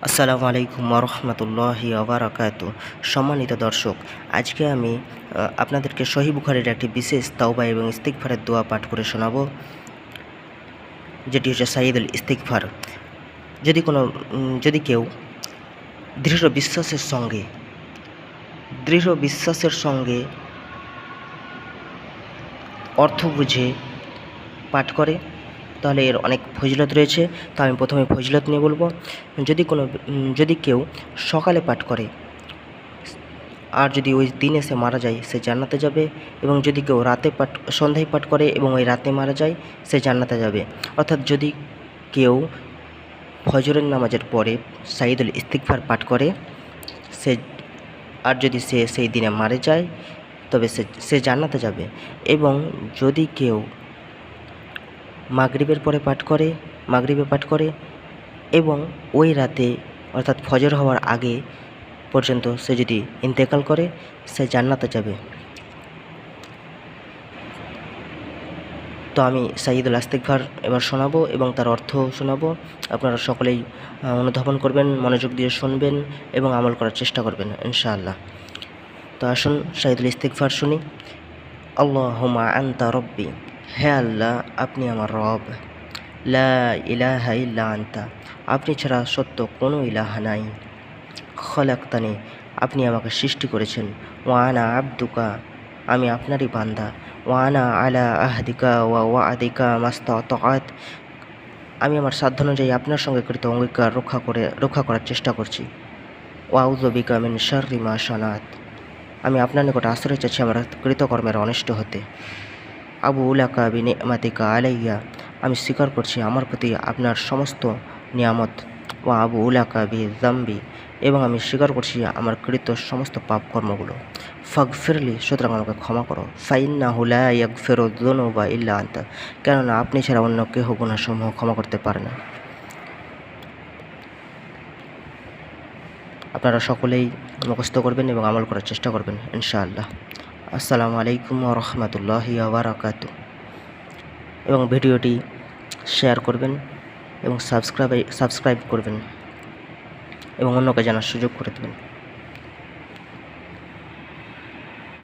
আসসালামু আলাইকুম ওরহমতুল্লাহি ওবারাকাতু। সম্মানিত দর্শক, আজকে আমি আপনাদেরকে সহিহ বুখারীর একটি বিশেষ তাওবা এবং ইস্তিগফারের দোয়া পাঠ করে শোনাবো, যেটি হচ্ছে সাইয়্যিদুল ইস্তিগফার। যদি কেউ দৃঢ় বিশ্বাসের সঙ্গে অর্থ বুঝে পাঠ করে, তাহলে এর অনেক ফজিলত রয়েছে। তো আমি প্রথমে ফজিলত নিয়ে বলবো। যদি কেউ সকালে পাঠ করে আর যদি ওই দিনে সে মারা যায়, সে জান্নাতে যাবে। এবং যদি কেউ সন্ধ্যায় পাঠ করে এবং ওই রাতে মারা যায়, সে জান্নাতে যাবে। অর্থাৎ যদি কেউ ফজরের নামাজের পরে সাইয়্যিদুল ইস্তিগফার পাঠ করে, যদি সে সেই দিনে মারা যায়, তবে সে জান্নাতে যাবে। এবং যদি কেউ মাগরিবে পাঠ করে এবং ওই রাতে অর্থাৎ ফজর হওয়ার আগে পর্যন্ত সে যদি ইন্তেকাল করে, সে জান্নাতে যাবে। তো আমি সাইয়্যিদুল ইস্তিগফার এবার শোনাবো এবং তার অর্থ শোনাবো। আপনারা সকলেই অনুধাবন করবেন, মনোযোগ দিয়ে শুনবেন এবং আমল করার চেষ্টা করবেন ইনশাআল্লাহ। তো আসুন সাইয়্যিদুল ইস্তিগফার শুনি। আল্লাহুম্মা আনতা রব্বি, হে আল্লাহ আপনি আমার রব। লা ইলাহা ইল্লা আনতা, আপনি ছাড়া সত্য কোনো ইলাহা নাই। খলাকতানি, আপনি আমাকে সৃষ্টি করেছেন। ওয়া আনা আবদুকা, আমি আপনারই বান্দা। ওয়া আনা আলা আহদিকা ওয়া ওয়াদিকা মাস্তাতাআত, আমি আমার সাধ্য অনুযায়ী আপনার সঙ্গে কৃত অঙ্গীকার রক্ষা করার চেষ্টা করছি। ওয়া আউযু বিকা মিন শাররি মা সানাত, আমি আপনার নিকট আশ্রয় চাচ্ছি আমার কৃতকর্মের অনিষ্ট হতে। আবু লাকা বিনিমাতিকা আলাইয়া, আমি স্বীকার করছি আমার প্রতি আপনার সমস্ত নিয়ামত। ওয়া আবু লাকা বিযামবি, এবং আমি স্বীকার করছি আমার কৃত সমস্ত পাপ কর্মগুলো। ফাগফিরলি, সুতরাং আমাকে ক্ষমা করো। ফাইন্নাহু লা ইয়াগফিরু যুনুবা ইল্লা আনতা, কেননা আপনি ছাড়া অন্য কেহ গুনাহসমূহ ক্ষমা করতে পারে না। আপনারা সকলেই মুখস্থ করবেন এবং আমল করার চেষ্টা করবেন ইনশাআল্লাহ। আসসালামু আলাইকুম ওয়া রাহমাতুল্লাহি ওয়া বারাকাতু। এবং ভিডিওটি শেয়ার করবেন এবং সাবস্ক্রাইব করবেন এবং অন্যকে জানার সুযোগ করে দেবেন।